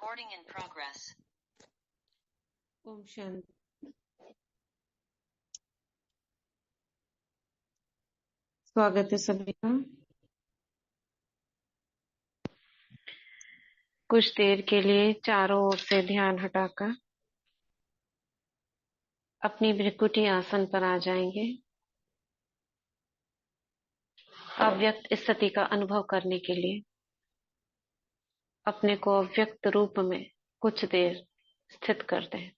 Recording in progress. Om Shanti. स्वागत है सभी का। कुछ देर के लिए चारों ओर से ध्यान हटाकर अपनी भ्रिकुटी आसन पर आ जाएंगे। अव्यक्त स्थिति का अनुभव करने के लिए अपने को अव्यक्त रूप में कुछ देर स्थित कर दें।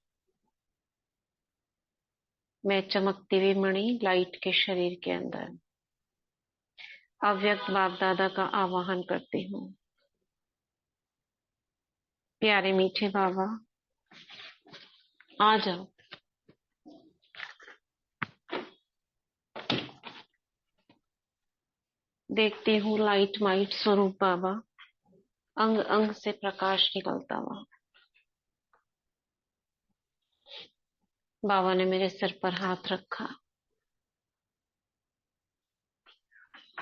मैं चमकती हुई मणि लाइट के शरीर के अंदर अव्यक्त बाप दादा का आवाहन करती हूँ। प्यारे मीठे बाबा, आ जाओ। देखती हूँ लाइट माइट स्वरूप बाबा अंग अंग से प्रकाश निकलता हुआ। बाबा ने मेरे सिर पर हाथ रखा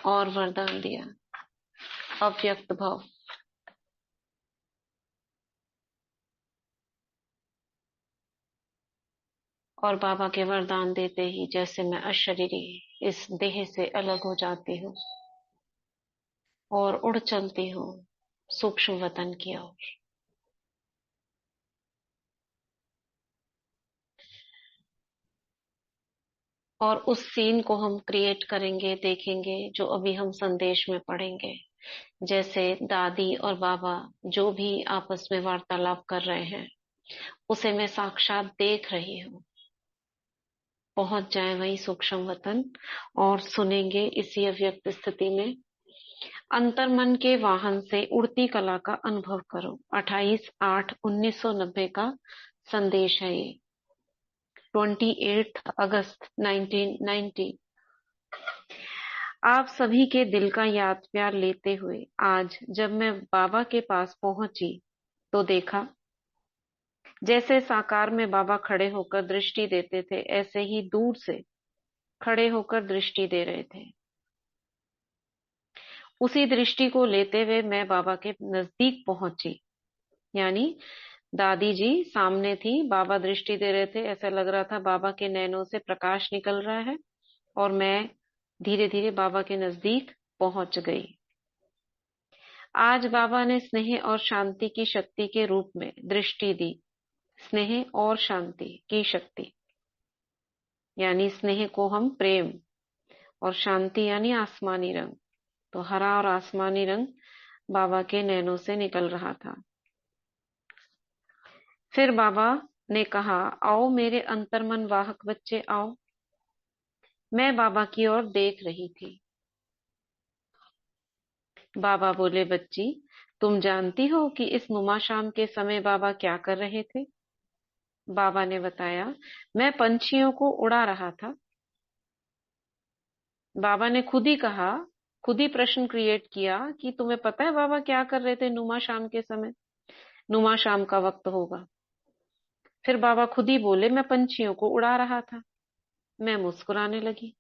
और वरदान दिया, अव्यक्त भाव। और बाबा के वरदान देते ही जैसे मैं अशरीरी इस देह से अलग हो जाती हूँ और उड़ चलती हूँ सूक्ष्म वतन की ओर। और उस सीन को हम क्रिएट करेंगे, देखेंगे, जो अभी हम संदेश में पढ़ेंगे। जैसे दादी और बाबा जो भी आपस में वार्तालाप कर रहे हैं उसे मैं साक्षात देख रही हूँ। पहुंच जाए वही सूक्ष्म वतन और सुनेंगे इसी अव्यक्त स्थिति में। अंतर्मन के वाहन से उड़ती कला का अनुभव करो। 28/8/1990 का संदेश है ये। 28 अगस्त 1990। आप सभी के दिल का याद प्यार लेते हुए आज जब मैं बाबा के पास पहुंची तो देखा जैसे साकार में बाबा खड़े होकर दृष्टि देते थे, ऐसे ही दूर से खड़े होकर दृष्टि दे रहे थे। उसी दृष्टि को लेते हुए मैं बाबा के नजदीक पहुंची। यानी दादी जी सामने थी, बाबा दृष्टि दे रहे थे। ऐसा लग रहा था बाबा के नैनों से प्रकाश निकल रहा है और मैं धीरे धीरे बाबा के नजदीक पहुंच गई। आज बाबा ने स्नेह और शांति की शक्ति के रूप में दृष्टि दी। स्नेह और शांति की शक्ति, यानी स्नेह को हम प्रेम और शांति यानी आसमानी रंग। तो हरा और आसमानी रंग बाबा के नैनों से निकल रहा था। फिर बाबा ने कहा, आओ मेरे अंतर्मन वाहक बच्चे आओ। मैं बाबा की ओर देख रही थी। बाबा बोले, बच्ची तुम जानती हो कि इस नुमा शाम के समय बाबा क्या कर रहे थे? बाबा ने बताया, मैं पंछियों को उड़ा रहा था। बाबा ने खुद ही कहा, खुद ही प्रश्न क्रिएट किया कि तुम्हें पता है बाबा क्या कर रहे थे नुमा शाम के समय? नुमा शाम का वक्त होगा। फिर बाबा खुद ही बोले, मैं पंछियों को उड़ा रहा था। मैं मुस्कुराने लगी।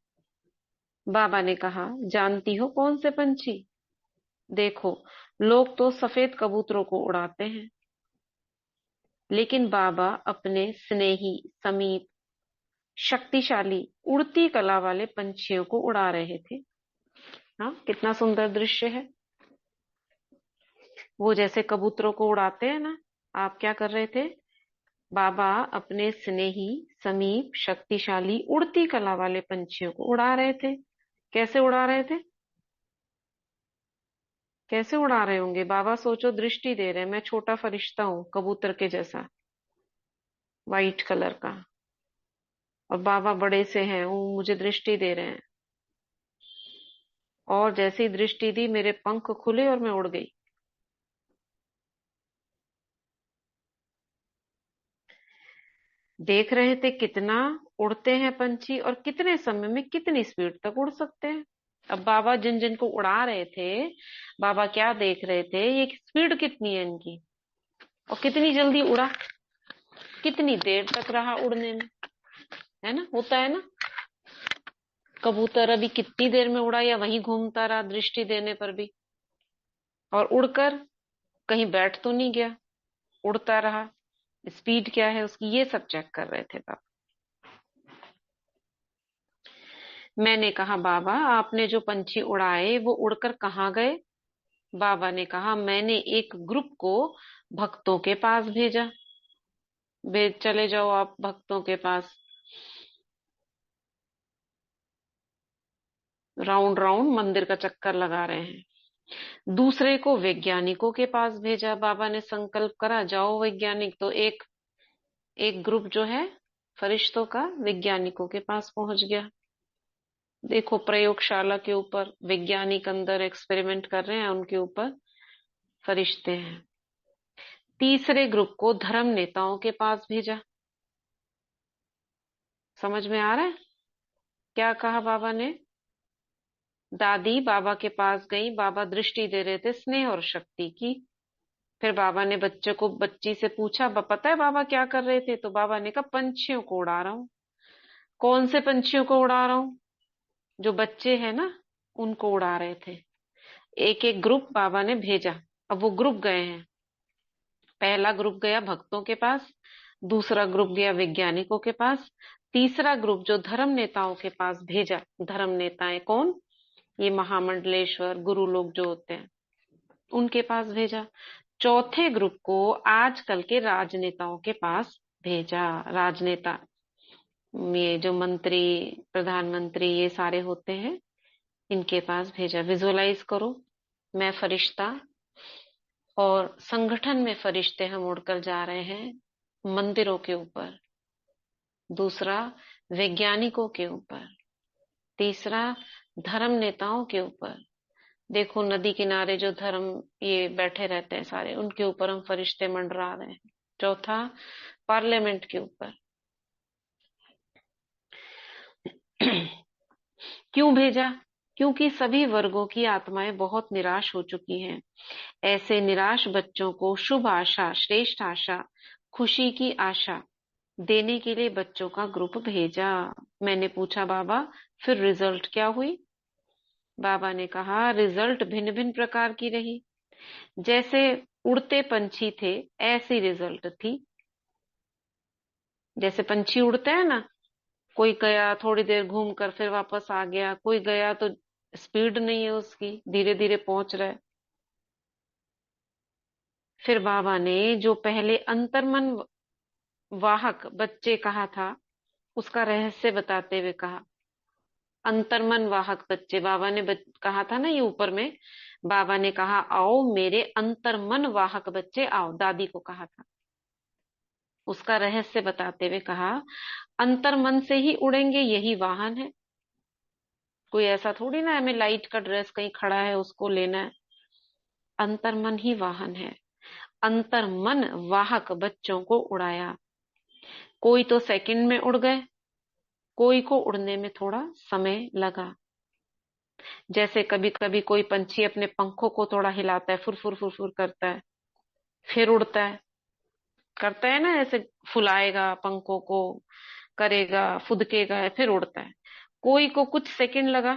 बाबा ने कहा, जानती हो कौन से पंछी? देखो, लोग तो सफेद कबूतरों को उड़ाते हैं, लेकिन बाबा अपने स्नेही, समीप, शक्तिशाली, उड़ती कला वाले पंछियों को उड़ा रहे थे। हाँ, कितना सुंदर दृश्य है। वो जैसे कबूतरों को उड़ाते हैं ना, आप क्या कर रहे थे? बाबा अपने स्नेही, समीप, शक्तिशाली, उड़ती कला वाले पंछियों को उड़ा रहे थे। कैसे उड़ा रहे थे? कैसे उड़ा रहे होंगे? बाबा सोचो दृष्टि दे रहे हैं। मैं छोटा फरिश्ता हूं कबूतर के जैसा, वाइट कलर का, और बाबा बड़े से हैं, वो मुझे दृष्टि दे रहे हैं। और जैसी दृष्टि दी मेरे पंख खुले और मैं उड़ गई। देख रहे थे कितना उड़ते हैं पंछी और कितने समय में कितनी स्पीड तक उड़ सकते हैं। अब बाबा जिन जिन को उड़ा रहे थे, बाबा क्या देख रहे थे? ये स्पीड कितनी है इनकी और कितनी जल्दी उड़ा, कितनी देर तक रहा उड़ने में, है ना? होता है ना, कबूतर अभी कितनी देर में उड़ा या वहीं घूमता रहा दृष्टि देने पर भी, और उड़कर कहीं बैठ तो नहीं गया। उड़ता रहा, स्पीड क्या है उसकी, ये सब चेक कर रहे थे पापा। मैंने कहा बाबा आपने जो पंछी उड़ाए वो उड़कर कहाँ गए? बाबा ने कहा मैंने एक ग्रुप को भक्तों के पास भेजा। भेज, चले जाओ आप भक्तों के पास, राउंड राउंड मंदिर का चक्कर लगा रहे हैं। दूसरे को वैज्ञानिकों के पास भेजा। बाबा ने संकल्प करा जाओ वैज्ञानिक, तो एक एक ग्रुप जो है फरिश्तों का वैज्ञानिकों के पास पहुंच गया। देखो प्रयोगशाला के ऊपर वैज्ञानिक अंदर एक्सपेरिमेंट कर रहे हैं, उनके ऊपर फरिश्ते हैं। तीसरे ग्रुप को धर्म नेताओं के पास भेजा। समझ में आ रहा है क्या कहा बाबा ने? दादी बाबा के पास गई, बाबा दृष्टि दे रहे थे स्नेह और शक्ति की। फिर बाबा ने बच्ची से पूछा पता है बाबा क्या कर रहे थे? तो बाबा ने कहा पंछियों को उड़ा रहा हूँ। कौन से पंछियों को उड़ा रहा हूँ? जो बच्चे हैं ना, उनको उड़ा रहे थे। एक एक ग्रुप बाबा ने भेजा। अब वो ग्रुप गए हैं। पहला ग्रुप गया भक्तों के पास, दूसरा ग्रुप गया वैज्ञानिकों के पास, तीसरा ग्रुप जो धर्म नेताओं के पास भेजा। धर्म नेताएं कौन? ये महामंडलेश्वर गुरु लोग जो होते हैं, उनके पास भेजा। चौथे ग्रुप को आजकल के राजनेताओं के पास भेजा। राजनेता, ये जो मंत्री, प्रधानमंत्री, ये सारे होते हैं, इनके पास भेजा। विजुअलाइज करो, मैं फरिश्ता और संगठन में फरिश्ते हम उड़कर जा रहे हैं मंदिरों के ऊपर। दूसरा वैज्ञानिकों के ऊपर, तीसरा धर्म नेताओं के ऊपर। देखो नदी किनारे जो धर्म ये बैठे रहते हैं सारे, उनके ऊपर हम फरिश्ते मंडरा रहे हैं। चौथा पार्लियामेंट के ऊपर। क्यों भेजा? क्योंकि सभी वर्गों की आत्माएं बहुत निराश हो चुकी हैं। ऐसे निराश बच्चों को शुभ आशा, श्रेष्ठ आशा, खुशी की आशा देने के लिए बच्चों का ग्रुप भेजा। मैंने पूछा बाबा फिर रिजल्ट क्या हुई? बाबा ने कहा रिजल्ट भिन्न भिन्न प्रकार की रही। जैसे उड़ते पंछी थे ऐसी रिजल्ट थी। जैसे पंछी उड़ते हैं ना, कोई गया थोड़ी देर घूम कर फिर वापस आ गया, कोई गया तो स्पीड नहीं है उसकी, धीरे धीरे पहुंच रहा है। फिर बाबा ने जो पहले अंतर्मन वाहक बच्चे कहा था, उसका रहस्य बताते हुए कहा। अंतर्मन वाहक बच्चे, बाबा ने कहा था ना ये ऊपर में, बाबा ने कहा आओ मेरे अंतर्मन वाहक बच्चे आओ, दादी को कहा था। उसका रहस्य बताते हुए कहा अंतर्मन से ही उड़ेंगे, यही वाहन है। कोई ऐसा थोड़ी ना हमें लाइट का ड्रेस कहीं खड़ा है उसको लेना है। अंतर्मन ही वाहन है। अंतर्मन वाहक बच्चों को उड़ाया। कोई तो सेकंड में उड़ गए, कोई को उड़ने में थोड़ा समय लगा। जैसे कभी कभी कोई पंछी अपने पंखों को थोड़ा हिलाता है, फुर फुर फुर फुर करता है, फिर उड़ता है, करता है ना ऐसे, फुलाएगा पंखों को, करेगा, फुदकेगा, फिर उड़ता है। कोई को कुछ सेकंड लगा,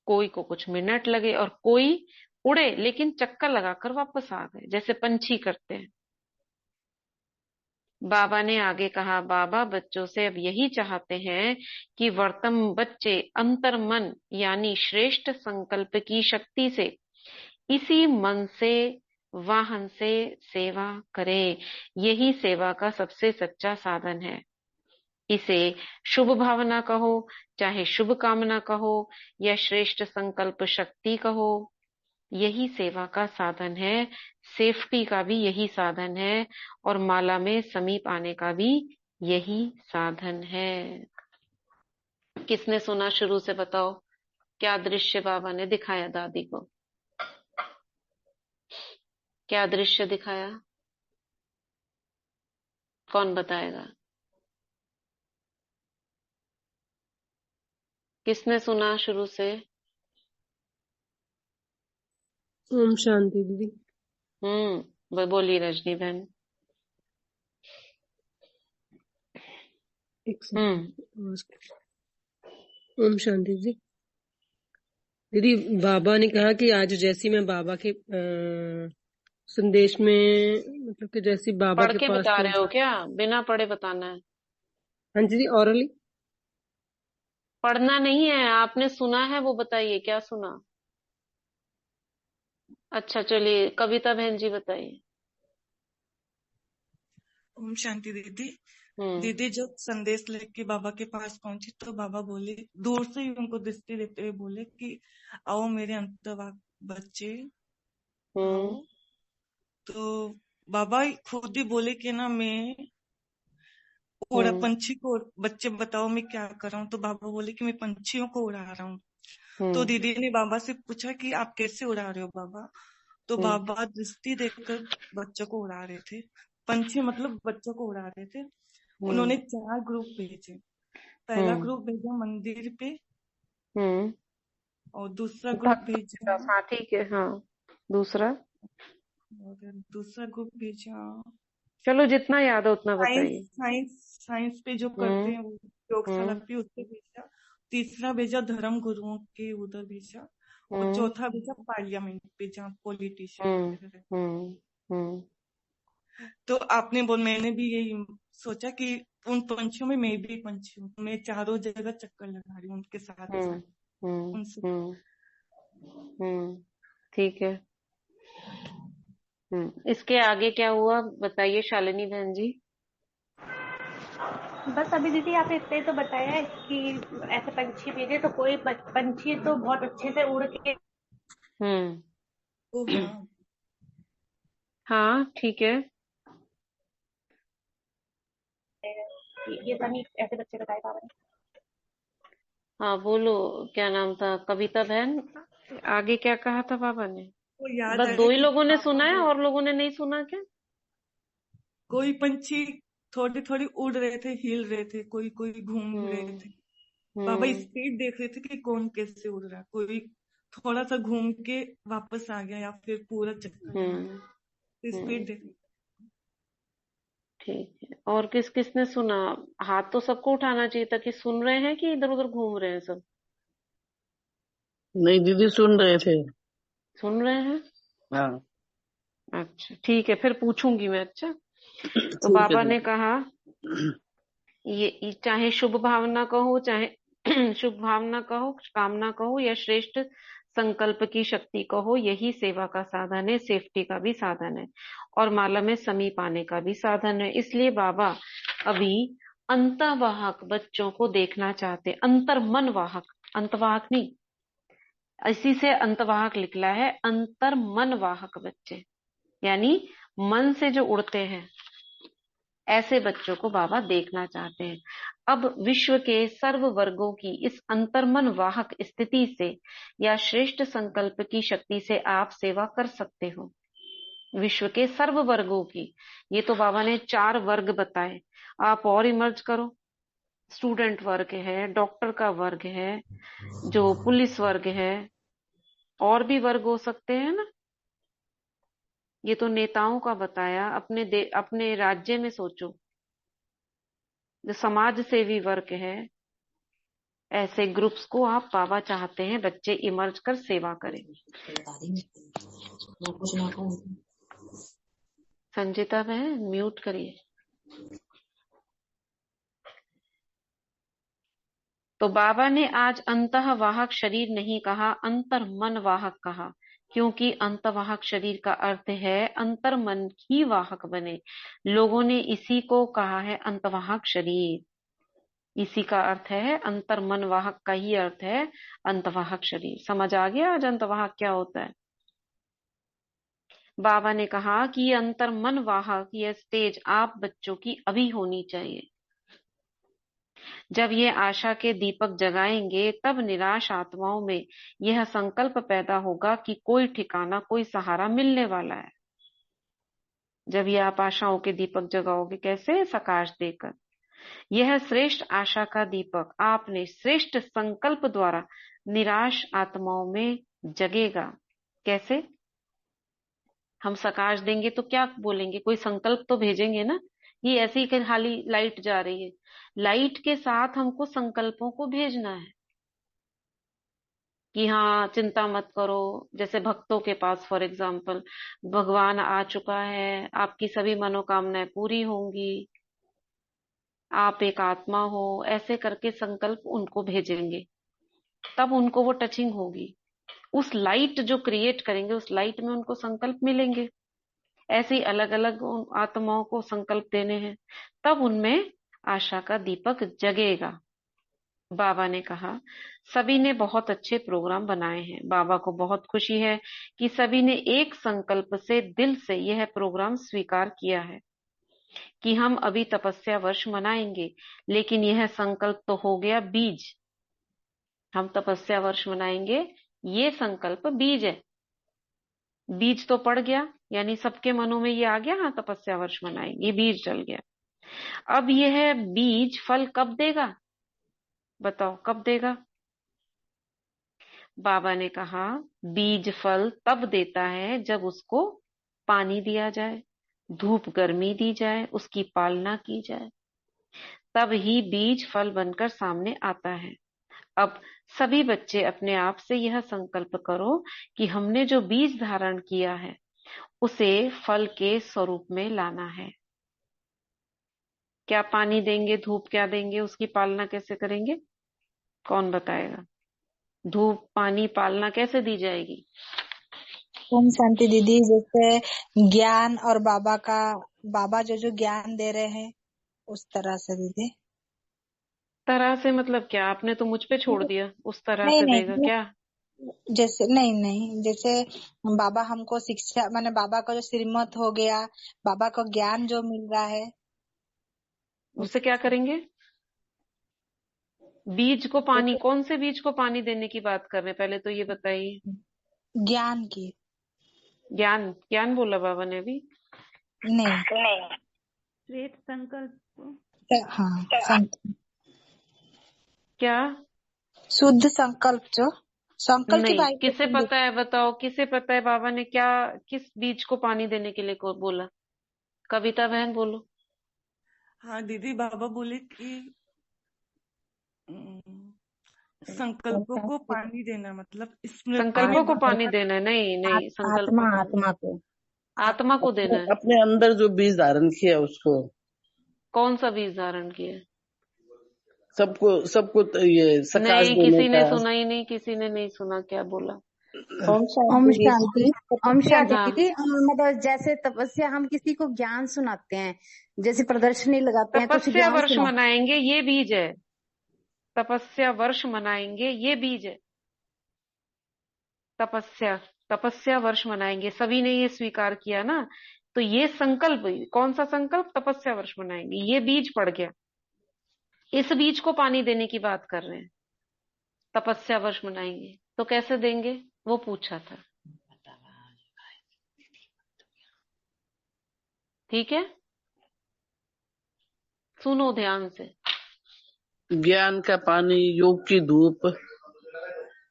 कोई को कुछ मिनट लगे, और कोई उड़े लेकिन चक्कर लगाकर वापस आ गए, जैसे पंछी करते हैं। बाबा ने आगे कहा बाबा बच्चों से अब यही चाहते हैं कि वर्तमान बच्चे अंतर्मन यानी श्रेष्ठ संकल्प की शक्ति से, इसी मन से, वाहन से सेवा करें। यही सेवा का सबसे सच्चा साधन है। इसे शुभ भावना कहो, चाहे शुभ कामना कहो, या श्रेष्ठ संकल्प शक्ति कहो, यही सेवा का साधन है। सेफ्टी का भी यही साधन है, और माला में समीप आने का भी यही साधन है। किसने सुना शुरू से बताओ? क्या दृश्य बाबा ने दिखाया दादी को? क्या दृश्य दिखाया? कौन बताएगा? किसने सुना शुरू से? ओम शांति दीदी। बोली रजनी बहन। एक सेकंड। ओम शांति दीदी। दीदी बाबा ने कहा कि आज जैसी मैं बाबा के संदेश में मतलब कि जैसे बाबा पढ़ के के पास बता रहे हो पहुंची। क्या? बिना पढ़े बताना है? हाँ जी, ऑरली। पढ़ना नहीं है, आपने सुना है वो बताइए, क्या सुना? अच्छा चलिए, कविता बहन जी बताइए। ओम शांति दीदी। हम्म। दीदी जब संदेश लेके बाबा के पास पहुंची तो बाबा बोले, दूर से ही उनको दृष्टि देते हुए बोले कि आओ मेरे अंतर्वाक बच्चे, आओ। हम्म। तो बाबा खुद ही बोले कि ना मैं उड़ा हम्म। पंछी को, बच्चे बताओ मैं क्या कर रहा हूँ। तो बाबा बोले कि मैं पंछियों को उड़ा रहा हूँ। तो हम्म। दीदी ने बाबा से पूछा कि आप कैसे उड़ा रहे हो बाबा। तो हम्म। बाबा दृष्टि देकर बच्चों को उड़ा रहे थे। पंछी मतलब बच्चों को उड़ा रहे थे। हम्म। उन्होंने 4 ग्रुप भेजे। पहला हम्म। ग्रुप भेजा मंदिर पे, हम्म। और दूसरा ग्रुप भक्त के भेजा, साथ, हाथी के, हाँ। दूसरा? और दूसरा ग्रुप भेजा चलो जितना याद हो उतना साइंस बताइए। साइंस साइंस पे जो करते हम्म। हैं वो प्रयोगशाला हम्म। पे, उससे भेजा। तीसरा भेजा धर्म गुरुओं के उधर भेजा। और हम्म। चौथा भेजा पार्लियामेंट पे जहाँ पॉलिटिशियन हम्म। वगैरह रहते। हम्म। हम्म। तो मैंने भी यही सोचा कि उन पंछियों में मैं भी पंछी हूँ। मैं चारों जगह चक्कर लगा रही हूँ उनके साथ हम्म। साथ हम्म। उनसे। हम्म। ठीक है। इसके आगे क्या हुआ बताइए शालिनी बहन जी। बस अभी दीदी आपने इतने तो बताया है कि ऐसे पंछी भेजे, तो कोई पंछी तो बहुत अच्छे से उड़ के हम्म। ओ हाँ। हाँ ठीक है। ये सभी ऐसे बच्चे बताए बाबा ने। हाँ बोलो, क्या नाम था कविता बहन? आगे क्या कहा था बाबा ने? वो याद बस आया दो ही कि लोगों ने पापा सुना है बोल, और लोगों ने नहीं सुना क्या? कोई पंछी थोड़ी थोड़ी उड़ रहे थे, हिल रहे थे, कोई कोई घूम रहे हम्म। थे। बाबा हम्म। स्पीड देख रहे थे कि कौन कैसे उड़ रहा है। कोई थोड़ा सा घूम के वापस आ गया या फिर पूरा चक्कर लगा हम्म। गया। तो हम्म। स्पीड देख। ठीक है, और किस किसने सुना? हाथ तो सबको उठाना चाहिए था। कि सुन रहे हैं कि इधर उधर घूम रहे हैं सब? नहीं दीदी, सुन रहे थे। सुन रहे हैं। हाँ। अच्छा ठीक है, फिर पूछूंगी मैं। अच्छा, तो ठीक है बाबा ने दीदी। कहा, ये चाहे शुभ भावना कहो, चाहे शुभ भावना कहो, कामना कहो, या श्रेष्ठ संकल्प की शक्ति कहो, यही सेवा का साधन है, सेफ्टी का भी साधन है, और माला में समीप आने का भी साधन है। इसलिए बाबा अभी अंतवाहक बच्चों को देखना चाहते। अंतर्मन वाहक, अंतवाहक नहीं, इसी से अंतवाहक निकला है। अंतर्मन वाहक बच्चे, यानी मन से जो उड़ते हैं, ऐसे बच्चों को बाबा देखना चाहते हैं। अब विश्व के सर्व वर्गों की इस अंतर्मन वाहक स्थिति से या श्रेष्ठ संकल्प की शक्ति से आप सेवा कर सकते हो। विश्व के सर्व वर्गों की, ये तो बाबा ने 4 वर्ग बताए। आप और इमर्ज करो। स्टूडेंट वर्ग है, डॉक्टर का वर्ग है, जो पुलिस वर्ग है, और भी वर्ग हो सकते हैं ना। ये तो नेताओं का बताया। अपने राज्य में सोचो, जो समाज सेवी वर्ग है, ऐसे ग्रुप्स को आप बाबा चाहते हैं बच्चे इमर्ज कर सेवा करें। संजिता बहन म्यूट करिए। तो बाबा ने आज अंतःवाहक शरीर नहीं कहा, अंतर्मन वाहक कहा, क्योंकि अंतवाहक शरीर का अर्थ है अंतर्मन ही वाहक बने। लोगों ने इसी को कहा है अंतवाहक शरीर। इसी का अर्थ है अंतर्मन वाहक, का ही अर्थ है अंतवाहक शरीर। समझ आ गया आज अंतवाहक क्या होता है? बाबा ने कहा कि ये अंतर्मन वाहक, ये स्टेज आप बच्चों की अभी होनी चाहिए। जब ये आशा के दीपक जगाएंगे, तब निराश आत्माओं में यह संकल्प पैदा होगा कि कोई ठिकाना, कोई सहारा मिलने वाला है। जब ये आप आशाओं के दीपक जगाओगे, कैसे? सकाश देकर। यह श्रेष्ठ आशा का दीपक आपने श्रेष्ठ संकल्प द्वारा निराश आत्माओं में जगेगा। कैसे? हम सकाश देंगे तो क्या बोलेंगे? कोई संकल्प तो भेजेंगे ना। ये ऐसे ही खाली लाइट जा रही है, लाइट के साथ हमको संकल्पों को भेजना है। कि हाँ चिंता मत करो। जैसे भक्तों के पास फॉर एग्जाम्पल भगवान आ चुका है, आपकी सभी मनोकामनाएं पूरी होंगी, आप एक आत्मा हो, ऐसे करके संकल्प उनको भेजेंगे, तब उनको वो टचिंग होगी। उस लाइट जो क्रिएट करेंगे, उस लाइट में उनको संकल्प मिलेंगे। ऐसे ही अलग अलग उन आत्माओं को संकल्प देने हैं, तब उनमें आशा का दीपक जगेगा। बाबा ने कहा सभी ने बहुत अच्छे प्रोग्राम बनाए हैं। बाबा को बहुत खुशी है कि सभी ने एक संकल्प से दिल से यह प्रोग्राम स्वीकार किया है कि हम अभी तपस्या वर्ष मनाएंगे, लेकिन यह संकल्प तो हो गया बीज। हम तपस्या वर्ष मनाएंगे, ये संकल्प बीज है। बीज तो पड़ गया, यानी सबके मनों में ये आ गया, हाँ तपस्या वर्ष मनाएंगे, ये बीज डल गया। अब यह बीज फल कब देगा, बताओ कब देगा? बाबा ने कहा बीज फल तब देता है जब उसको पानी दिया जाए, धूप गर्मी दी जाए, उसकी पालना की जाए, तब ही बीज फल बनकर सामने आता है। अब सभी बच्चे अपने आप से यह संकल्प करो कि हमने जो बीज धारण किया है उसे फल के स्वरूप में लाना है। क्या पानी देंगे, धूप क्या देंगे, उसकी पालना कैसे करेंगे, कौन बताएगा? धूप पानी पालना कैसे दी जाएगी? ओम शांति दीदी। जैसे ज्ञान और बाबा जो जो ज्ञान दे रहे हैं उस तरह से दीदी। तरह से मतलब क्या? आपने तो मुझ पे छोड़ दिया, उस तरह नहीं से देगा नहीं, क्या? जैसे नहीं, जैसे बाबा हमको शिक्षा, माने बाबा का जो श्रीमत हो गया, बाबा का ज्ञान जो मिल रहा है उससे क्या करेंगे? बीज को पानी, कौन से बीज को पानी देने की बात कर रहे हैं, पहले तो ये बताइए। ज्ञान की। ज्ञान, ज्ञान बोला बाबा ने अभी? नहीं। श्वेत संकल्प। हाँ, क्या? शुद्ध संकल्प, जो संकल्प की नहीं, भाई किसे पता है, बताओ किसे पता है बाबा ने क्या, किस बीज को पानी देने के लिए को बोला? कविता बहन बोलो। हाँ दीदी, बाबा बोले कि संकल्पों को पानी देना, मतलब स्मृति में संकल्पों को पानी देना है? नहीं नहीं, संकल्पों को आत्मा को आत्मा को देना है। अपने अंदर जो बीज धारण किया उसको। कौन सा बीज धारण किया? सबको सबको तो ये सकाश नहीं, देने किसी ने का। सुना ही नहीं, किसी ने नहीं सुना, क्या बोला? ओम ओम शांति शांति। ओम शांति हाँ, दीदी। मतलब जैसे तपस्या हम किसी को ज्ञान सुनाते हैं, जैसे प्रदर्शनी लगाते हैं, कुछ तपस्या ज्ञान वर्ष सुना। मनाएंगे, ये बीज है। तपस्या वर्ष मनाएंगे, ये बीज है। तपस्या तपस्या वर्ष मनाएंगे, सभी ने ये स्वीकार किया ना, तो ये संकल्प, कौन सा संकल्प? तपस्या वर्ष मनाएंगे, ये बीज पड़ गया। इस बीज को पानी देने की बात कर रहे हैं। तपस्या वर्ष मनाएंगे तो कैसे देंगे, वो पूछा था। ठीक है, सुनो ध्यान से। ज्ञान का पानी, योग की धूप।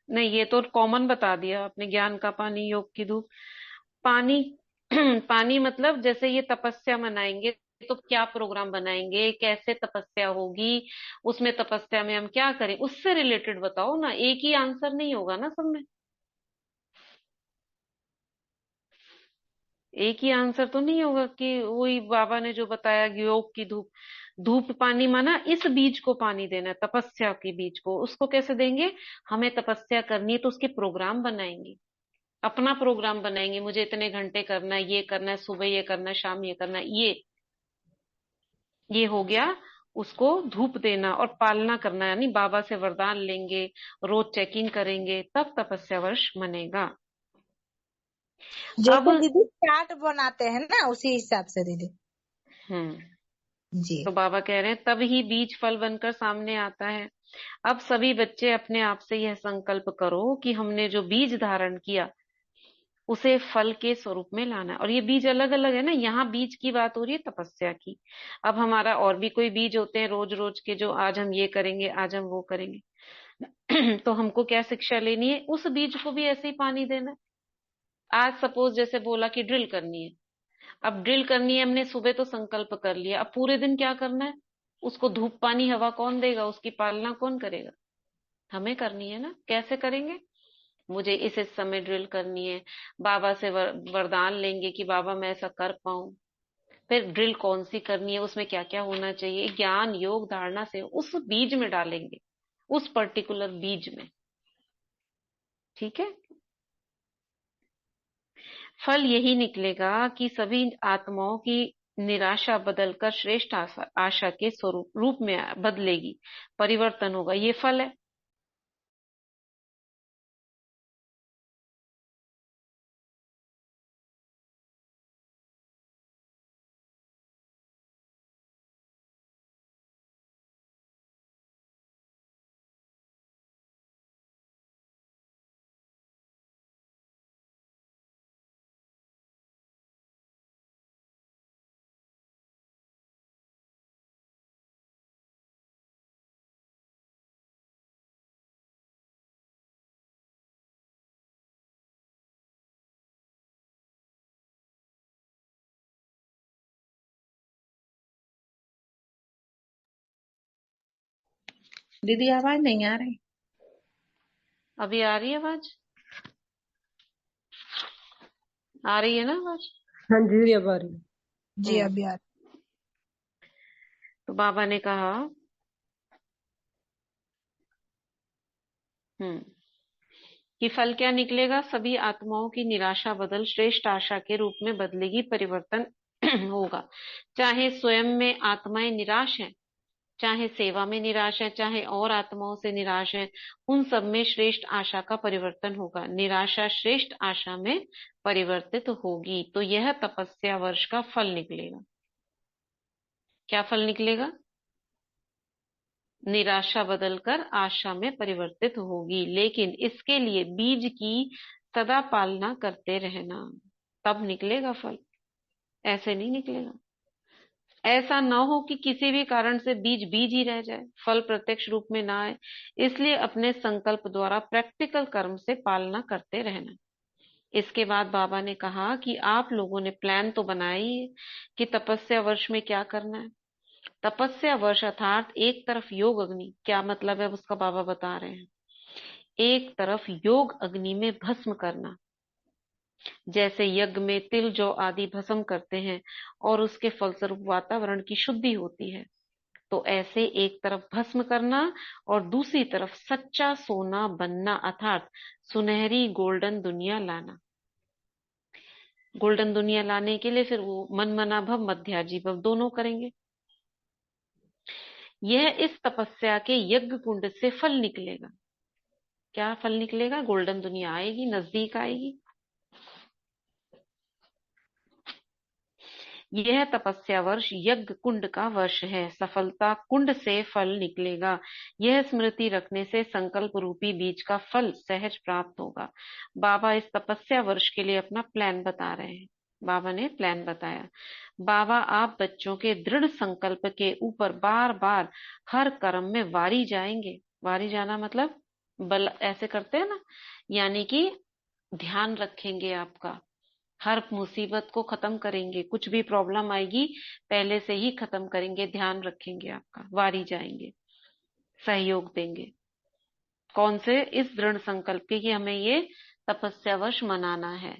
नहीं, ये तो कॉमन बता दिया आपने, ज्ञान का पानी, योग की धूप। पानी पानी मतलब जैसे ये तपस्या मनाएंगे तो क्या प्रोग्राम बनाएंगे, कैसे तपस्या होगी, उसमें तपस्या में हम क्या करें, उससे रिलेटेड बताओ ना। एक ही आंसर नहीं होगा ना सब में, एक ही आंसर तो नहीं होगा कि वही बाबा ने जो बताया कि योग की धूप। धूप पानी माना इस बीज को पानी देना है, तपस्या के बीज को। उसको कैसे देंगे? हमें तपस्या करनी है तो उसके प्रोग्राम बनाएंगे, अपना प्रोग्राम बनाएंगे। मुझे इतने घंटे करना है, ये करना है, सुबह ये करना है, शाम ये करना है, ये हो गया। उसको धूप देना और पालना करना, यानी बाबा से वरदान लेंगे, रोज चेकिंग करेंगे, तब तपस्या वर्ष मनेगा। अब जैसे दीदी चार्ट बनाते हैं ना, उसी हिसाब से दीदी। जी। तो बाबा कह रहे हैं तब ही बीज फल बनकर सामने आता है। अब सभी बच्चे अपने आप से यह संकल्प करो कि हमने जो बीज धारण किया उसे फल के स्वरूप में लाना है। और ये बीज अलग अलग है ना, यहाँ बीज की बात हो रही है तपस्या की। अब हमारा और भी कोई बीज होते हैं रोज रोज के, जो आज हम ये करेंगे, आज हम वो करेंगे। तो हमको क्या शिक्षा लेनी है? उस बीज को भी ऐसे ही पानी देना है। आज सपोज जैसे बोला कि ड्रिल करनी है, अब ड्रिल करनी है, हमने सुबह तो संकल्प कर लिया, अब पूरे दिन क्या करना है? उसको धूप पानी हवा कौन देगा, उसकी पालना कौन करेगा? हमें करनी है ना। कैसे करेंगे? मुझे इस समय ड्रिल करनी है। बाबा से वरदान लेंगे कि बाबा मैं ऐसा कर पाऊं। फिर ड्रिल कौन सी करनी है, उसमें क्या क्या होना चाहिए, ज्ञान योग धारणा से उस बीज में डालेंगे, उस पर्टिकुलर बीज में। ठीक है। फल यही निकलेगा कि सभी आत्माओं की निराशा बदलकर श्रेष्ठ आशा के स्वरूप रूप में बदलेगी, परिवर्तन होगा। ये फल है। दीदी आवाज नहीं आ रही? अभी आ रही है आवाज? आ रही है ना आवाज? हाँ जी दीदी अब आ रही है। जी अभी आ तो बाबा ने कहा कि फल क्या निकलेगा, सभी आत्माओं की निराशा बदल श्रेष्ठ आशा के रूप में बदलेगी, परिवर्तन होगा। चाहे स्वयं में आत्माएं निराश हैं, चाहे सेवा में निराश है, चाहे और आत्माओं से निराश है, उन सब में श्रेष्ठ आशा का परिवर्तन होगा। निराशा श्रेष्ठ आशा में परिवर्तित होगी। तो यह तपस्या वर्ष का फल निकलेगा। क्या फल निकलेगा? निराशा बदलकर आशा में परिवर्तित होगी। लेकिन इसके लिए बीज की सदा पालना करते रहना, तब निकलेगा फल। ऐसे नहीं निकलेगा। ऐसा ना हो कि किसी भी कारण से बीज बीज ही रह जाए, फल प्रत्यक्ष रूप में ना आए। इसलिए अपने संकल्प द्वारा प्रैक्टिकल कर्म से पालना करते रहना। इसके बाद बाबा ने कहा कि आप लोगों ने प्लान तो बनाया ही है कि तपस्या वर्ष में क्या करना है। तपस्या वर्ष अर्थात एक तरफ योग अग्नि, क्या मतलब है उसका बाबा बता रहे हैं। एक तरफ योग अग्नि में भस्म करना, जैसे यज्ञ में तिल जौ आदि भस्म करते हैं और उसके फलस्वरूप वातावरण की शुद्धि होती है, तो ऐसे एक तरफ भस्म करना और दूसरी तरफ सच्चा सोना बनना, अर्थात सुनहरी गोल्डन दुनिया लाना। गोल्डन दुनिया लाने के लिए फिर वो मन मना भव मध्याजी भव दोनों करेंगे। यह इस तपस्या के यज्ञ कुंड से फल निकलेगा। क्या फल निकलेगा? गोल्डन दुनिया आएगी, नजदीक आएगी। यह तपस्या वर्ष यज्ञ कुंड का वर्ष है। सफलता कुंड से फल निकलेगा। यह स्मृति रखने से संकल्प रूपी बीज का फल सहज प्राप्त होगा। बाबा इस तपस्या वर्ष के लिए अपना प्लान बता रहे हैं। बाबा ने प्लान बताया। बाबा आप बच्चों के दृढ़ संकल्प के ऊपर बार बार हर कर्म में वारी जाएंगे। वारी जाना मतलब बल ऐसे करते हैं ना, यानी कि ध्यान रखेंगे आपका, हर मुसीबत को खत्म करेंगे, कुछ भी प्रॉब्लम आएगी पहले से ही खत्म करेंगे, ध्यान रखेंगे आपका, वारी जाएंगे, सहयोग देंगे। कौन से? इस दृढ़ संकल्प के कि हमें ये तपस्या वर्ष मनाना है।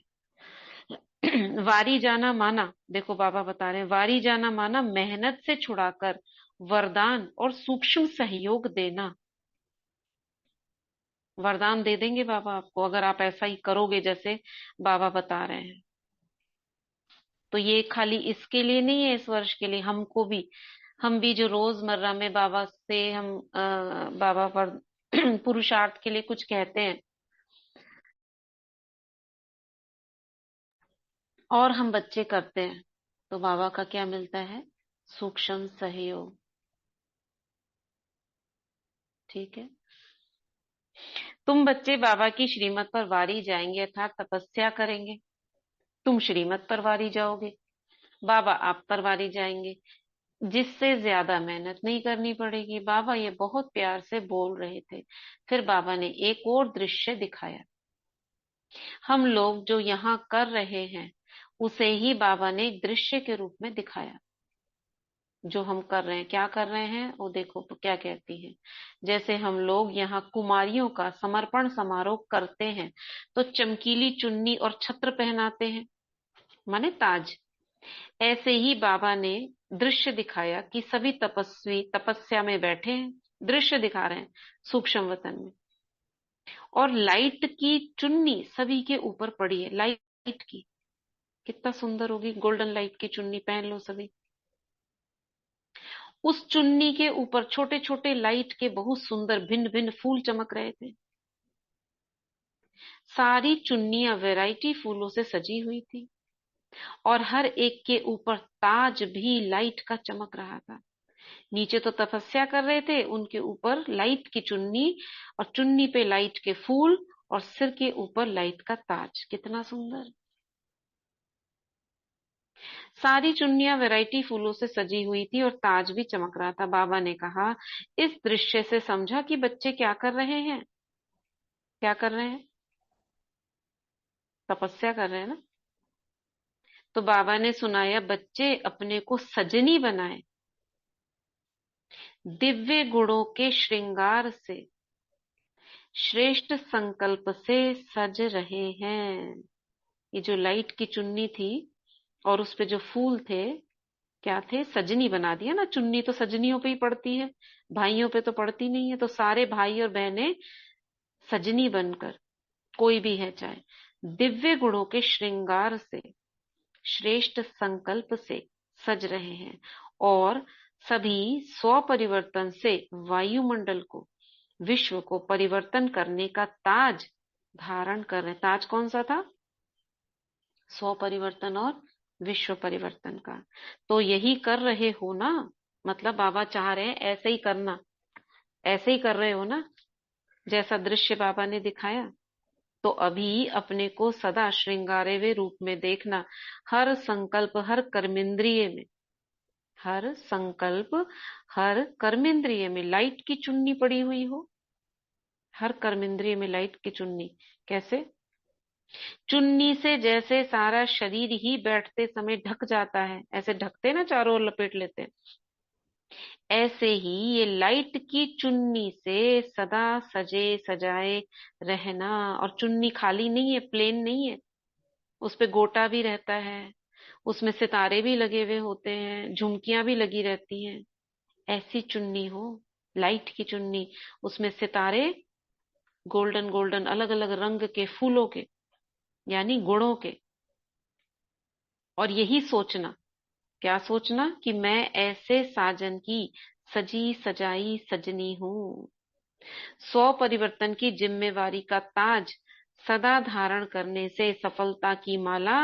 वारी जाना माना, देखो बाबा बता रहे हैं, वारी जाना माना मेहनत से छुड़ाकर वरदान और सूक्ष्म सहयोग देना। वरदान दे देंगे बाबा आपको अगर आप ऐसा ही करोगे जैसे बाबा बता रहे हैं। तो ये खाली इसके लिए नहीं है, इस वर्ष के लिए हमको भी, हम भी जो रोजमर्रा में बाबा से हम बाबा पर पुरुषार्थ के लिए कुछ कहते हैं और हम बच्चे करते हैं, तो बाबा का क्या मिलता है? सूक्ष्म सहयोग। ठीक है। तुम बच्चे बाबा की श्रीमत पर वारी जाएंगे अर्थात तपस्या करेंगे। तुम श्रीमत पर वारी जाओगे, बाबा आप पर वारी जाएंगे, जिससे ज्यादा मेहनत नहीं करनी पड़ेगी। बाबा ये बहुत प्यार से बोल रहे थे। फिर बाबा ने एक और दृश्य दिखाया। हम लोग जो यहाँ कर रहे हैं उसे ही बाबा ने एक दृश्य के रूप में दिखाया। जो हम कर रहे हैं, क्या कर रहे हैं वो देखो क्या कहती है। जैसे हम लोग यहाँ कुमारियों का समर्पण समारोह करते हैं तो चमकीली चुन्नी और छत्र पहनाते हैं, माने ताज। ऐसे ही बाबा ने दृश्य दिखाया कि सभी तपस्वी तपस्या में बैठे हैं, दृश्य दिखा रहे हैं सूक्ष्म वतन में, और लाइट की चुन्नी सभी के ऊपर पड़ी है। लाइट की कितना सुंदर होगी, गोल्डन लाइट की चुन्नी पहन लो सभी। उस चुन्नी के ऊपर छोटे छोटे लाइट के बहुत सुंदर भिन्न भिन्न फूल चमक रहे थे। सारी चुन्नियां वैरायटी फूलों से सजी हुई थी और हर एक के ऊपर ताज भी लाइट का चमक रहा था। नीचे तो तपस्या कर रहे थे, उनके ऊपर लाइट की चुन्नी और चुन्नी पे लाइट के फूल और सिर के ऊपर लाइट का ताज। कितना सुंदर। सारी चुन्नियां वैरायटी फूलों से सजी हुई थी और ताज भी चमक रहा था। बाबा ने कहा, इस दृश्य से समझा कि बच्चे क्या कर रहे हैं? क्या कर रहे हैं? तपस्या कर रहे हैं ना। तो बाबा ने सुनाया, बच्चे अपने को सजनी बनाए, दिव्य गुणों के श्रृंगार से, श्रेष्ठ संकल्प से सज रहे हैं। ये जो लाइट की चुन्नी थी और उस पे जो फूल थे, क्या थे? सजनी बना दिया ना। चुन्नी तो सजनियों पे ही पड़ती है, भाइयों पे तो पड़ती नहीं है। तो सारे भाई और बहनें सजनी बनकर, कोई भी है चाहे, दिव्य गुणों के श्रृंगार से, श्रेष्ठ संकल्प से सज रहे हैं और सभी स्व परिवर्तन से वायुमंडल को, विश्व को परिवर्तन करने का ताज धारण कर रहे। ताज कौन सा था? स्व परिवर्तन और विश्व परिवर्तन का। तो यही कर रहे हो ना, मतलब बाबा चाह रहे हैं ऐसे ही करना। ऐसे ही कर रहे हो ना, जैसा दृश्य बाबा ने दिखाया। तो अभी अपने को सदा श्रृंगारे हुए रूप में देखना। हर संकल्प, हर कर्मेंद्रिय में, हर संकल्प, हर कर्मेंद्रिय में लाइट की चुन्नी पड़ी हुई हो। हर कर्मेंद्रिय में लाइट की चुन्नी। कैसे? चुन्नी से जैसे सारा शरीर ही बैठते समय ढक जाता है, ऐसे ढकते ना, चारों ओर लपेट लेते हैं, ऐसे ही ये लाइट की चुन्नी से सदा सजे सजाए रहना। और चुन्नी खाली नहीं है, प्लेन नहीं है, उस पे गोटा भी रहता है, उसमें सितारे भी लगे हुए होते हैं, झुमकियां भी लगी रहती हैं। ऐसी चुन्नी हो, लाइट की चुन्नी, उसमें सितारे गोल्डन गोल्डन अलग अलग रंग के फूलों के, यानी गुणों के। और यही सोचना, क्या सोचना? कि मैं ऐसे साजन की सजी सजाई सजनी हूं। स्व परिवर्तन की जिम्मेवारी का ताज सदा धारण करने से सफलता की माला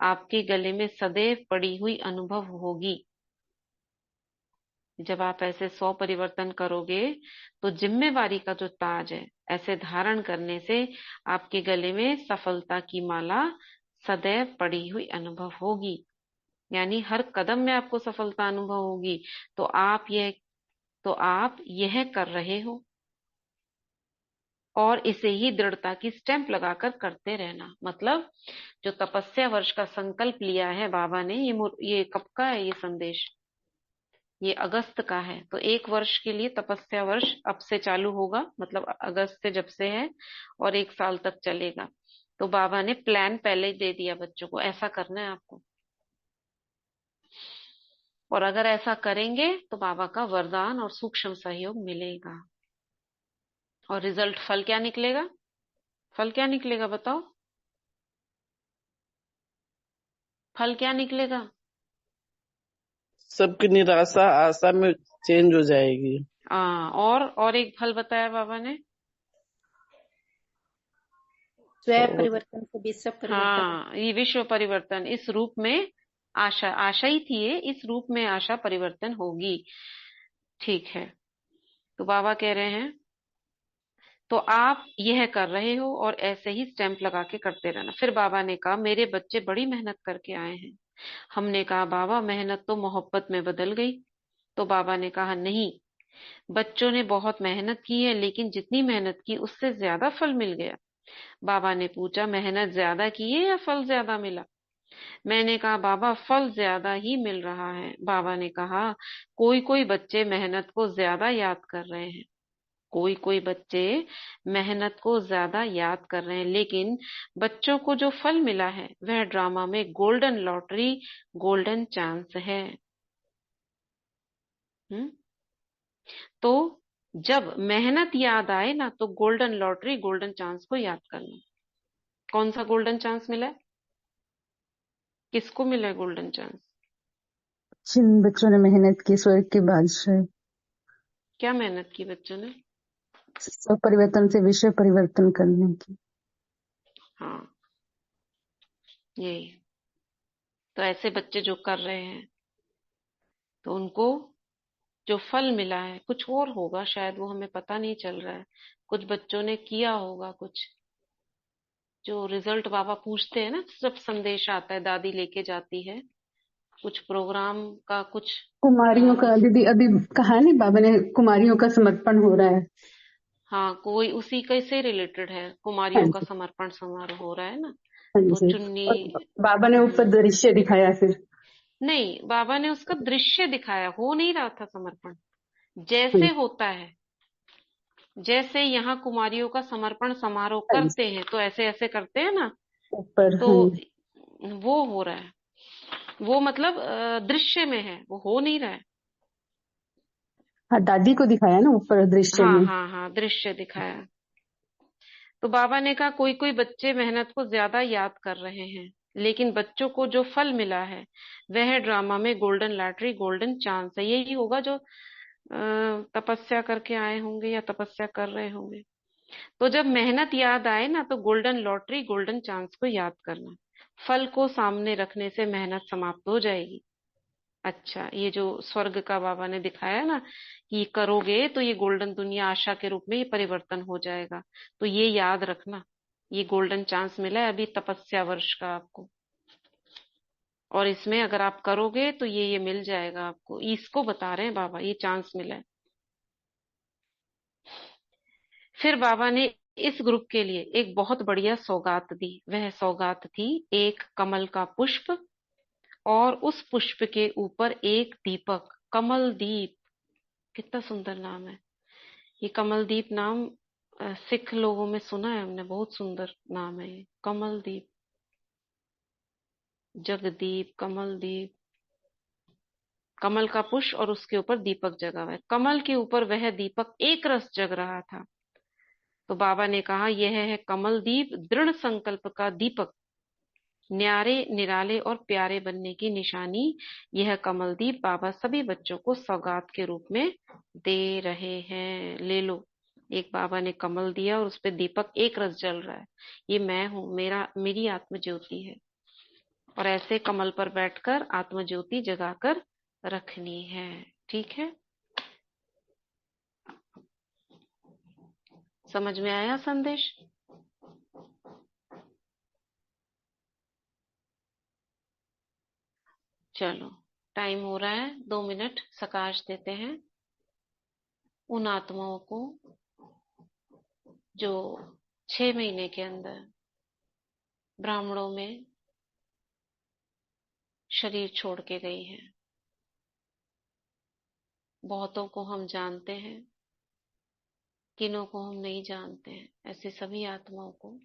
आपके गले में सदैव पड़ी हुई अनुभव होगी। जब आप ऐसे स्व परिवर्तन करोगे तो जिम्मेवारी का जो ताज है, ऐसे धारण करने से आपके गले में सफलता की माला सदैव पड़ी हुई अनुभव होगी। यानी हर कदम में आपको सफलता अनुभव होगी। तो आप यह कर रहे हो और इसे ही दृढ़ता की स्टैंप लगाकर करते रहना। मतलब जो तपस्या वर्ष का संकल्प लिया है बाबा ने, ये कब का है? ये संदेश ये अगस्त का है। तो 1 वर्ष के लिए तपस्या वर्ष अब से चालू होगा, मतलब अगस्त से जब से है, और 1 साल तक चलेगा। तो बाबा ने प्लान पहले ही दे दिया बच्चों को, ऐसा करना है आपको। और अगर ऐसा करेंगे तो बाबा का वरदान और सूक्ष्म सहयोग मिलेगा। और रिजल्ट, फल क्या निकलेगा? फल क्या निकलेगा बताओ? फल क्या निकलेगा? सबकी निराशा आशा में चेंज हो जाएगी। हाँ, और एक फल बताया बाबा ने। स्वयं परिवर्तन से विश्व परिवर्तन। हाँ, ये विश्व परिवर्तन इस रूप में, आशा ही थी ये, इस रूप में आशा परिवर्तन होगी। ठीक है। तो बाबा कह रहे हैं, तो आप यह कर रहे हो और ऐसे ही स्टैंप लगा के करते रहना। फिर बाबा ने कहा, मेरे बच्चे बड़ी मेहनत करके आए हैं। हमने कहा, बाबा मेहनत तो मोहब्बत में बदल गई। तो बाबा ने कहा, नहीं, बच्चों ने बहुत मेहनत की है, लेकिन जितनी मेहनत की उससे ज्यादा फल मिल गया। बाबा ने पूछा, मेहनत ज्यादा की है या फल ज्यादा मिला? मैंने कहा बाबा फल ज्यादा ही मिल रहा है। बाबा ने कहा कोई कोई बच्चे मेहनत को ज्यादा याद कर रहे हैं, कोई कोई बच्चे मेहनत को ज्यादा याद कर रहे हैं, लेकिन बच्चों को जो फल मिला है वह ड्रामा में गोल्डन लॉटरी, गोल्डन चांस है। हम्म। तो जब मेहनत याद आए ना तो गोल्डन लॉटरी, गोल्डन चांस को याद करना। कौन सा गोल्डन चांस मिला है? किसको मिला है गोल्डन चांस? जिन बच्चों ने मेहनत की स्वर्ग के बादशाह। क्या मेहनत की बच्चों ने? स्व परिवर्तन से विश्व परिवर्तन करने की। हाँ, यही। तो ऐसे बच्चे जो कर रहे हैं तो उनको जो फल मिला है कुछ और होगा, शायद वो हमें पता नहीं चल रहा है। कुछ बच्चों ने किया होगा कुछ, जो रिजल्ट बाबा पूछते हैं ना जब संदेश आता है, दादी लेके जाती है कुछ प्रोग्राम का, कुछ कुमारियों का दीदी अभी कहा नहीं बाबा ने, कुमारियों का समर्पण हो रहा है। हाँ, कोई उसी के से रिलेटेड है, हाँ कुमारियों का जी, समर्पण समारोह हो रहा है ना। हाँ तो जी। चुन्नी। और बाबा ने ऊपर दृश्य दिखाया फिर। नहीं, बाबा ने उसका दृश्य दिखाया, हो नहीं रहा था समर्पण हाँ जैसे होता है। जैसे यहाँ कुमारियों का समर्पण समारोह जी, करते हैं तो ऐसे ऐसे करते हैं ना, ऊपर। तो हाँ जी, वो हो रहा है। वो मतलब दृश्य में है, वो हो नहीं रहा है। हाँ दादी को दिखाया ना ऊपर दृश्य हाँ में। हाँ हाँ, दृश्य दिखाया। तो बाबा ने कहा कोई कोई बच्चे मेहनत को ज्यादा याद कर रहे हैं, लेकिन बच्चों को जो फल मिला है वह ड्रामा में गोल्डन लॉटरी, गोल्डन चांस है। यही होगा जो तपस्या करके आए होंगे या तपस्या कर रहे होंगे। तो जब मेहनत याद आए ना तो गोल्डन लॉटरी, गोल्डन चांस को याद करना। फल को सामने रखने से मेहनत समाप्त हो जाएगी। अच्छा, ये जो स्वर्ग का बाबा ने दिखाया ना कि करोगे तो ये गोल्डन दुनिया आशा के रूप में ये परिवर्तन हो जाएगा। तो ये याद रखना, ये गोल्डन चांस मिला है अभी तपस्या वर्ष का आपको, और इसमें अगर आप करोगे तो ये मिल जाएगा आपको। इसको बता रहे हैं बाबा, ये चांस मिला है। फिर बाबा ने इस ग्रुप के लिए एक बहुत बढ़िया सौगात दी। वह सौगात थी एक कमल का पुष्प, और उस पुष्प के ऊपर एक दीपक, कमल दीप। कितना सुंदर नाम है ये कमलदीप नाम। सिख लोगों में सुना है हमने, बहुत सुंदर नाम है ये कमलदीप। जगदीप, कमलदीप, कमल का पुष्प और उसके ऊपर दीपक जगा हुआ है। कमल के ऊपर वह दीपक एक रस जग रहा था। तो बाबा ने कहा यह है कमलदीप, दृढ़ संकल्प का दीपक, न्यारे निराले और प्यारे बनने की निशानी। यह कमलदीप बाबा सभी बच्चों को सौगात के रूप में दे रहे हैं, ले लो। एक बाबा ने कमल दिया और उस पे दीपक एक रस जल रहा है। ये मैं हूं, मेरी आत्म ज्योति है, और ऐसे कमल पर बैठकर आत्म ज्योति जगाकर रखनी है। ठीक है, समझ में आया संदेश? चलो, टाइम हो रहा है, 2 मिनट सकाश देते हैं उन आत्माओं को जो 6 महीने के अंदर ब्राह्मणों में शरीर छोड़ के गई हैं। बहुतों को हम जानते हैं, किन्हों को हम नहीं जानते हैं। ऐसे सभी आत्माओं को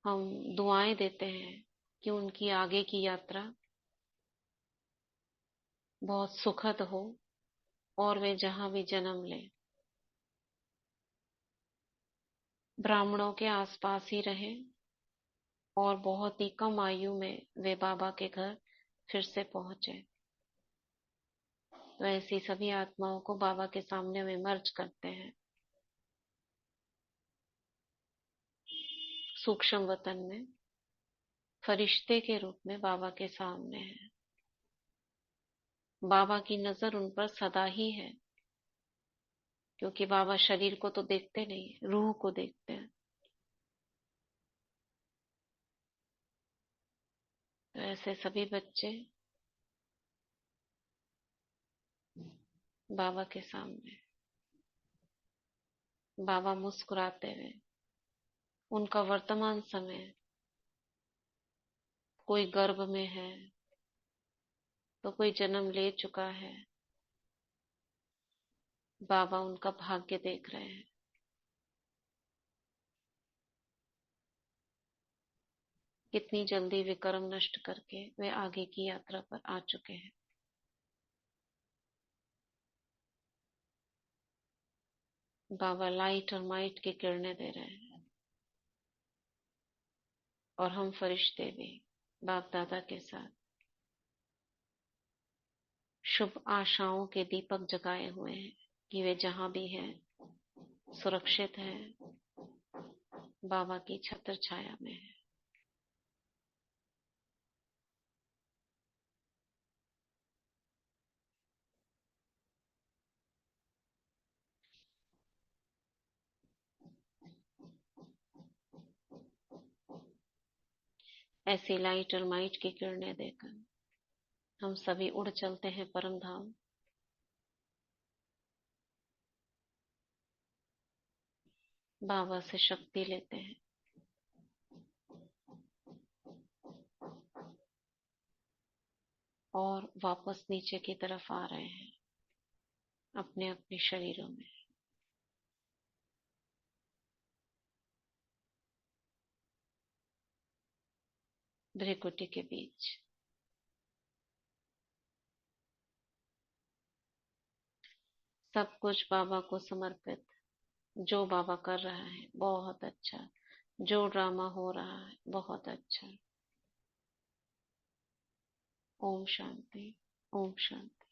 हम दुआएं देते हैं कि उनकी आगे की यात्रा बहुत सुखद हो, और वे जहां भी जन्म लें ब्राह्मणों के आसपास ही रहें, और बहुत ही कम आयु में वे बाबा के घर फिर से पहुंचे। तो ऐसी सभी आत्माओं को बाबा के सामने में मर्ज करते हैं। सूक्ष्म वतन में फरिश्ते के रूप में बाबा के सामने है। बाबा की नजर उन पर सदा ही है, क्योंकि बाबा शरीर को तो देखते नहीं, रूह को देखते हैं। तो ऐसे सभी बच्चे बाबा के सामने, बाबा मुस्कुराते हुए उनका वर्तमान समय कोई गर्भ में है तो कोई जन्म ले चुका है। बाबा उनका भाग्य देख रहे हैं। कितनी जल्दी वे कर्म नष्ट करके वे आगे की यात्रा पर आ चुके हैं। बाबा लाइट और माइट की किरणें दे रहे हैं और हम फरिश्ते भी बाप दादा के साथ शुभ आशाओं के दीपक जगाए हुए हैं कि वे जहां भी हैं सुरक्षित हैं, बाबा की छत्र छाया में है। ऐसी लाइट और माइट की किरणें देकर हम सभी उड़ चलते हैं परम धाम। बाबा से शक्ति लेते हैं और वापस नीचे की तरफ आ रहे हैं अपने अपने शरीरों में। भ्रिकुटी के बीच सब कुछ बाबा को समर्पित। जो बाबा कर रहा है बहुत अच्छा, जो ड्रामा हो रहा है बहुत अच्छा। ओम शांति, ओम शांति।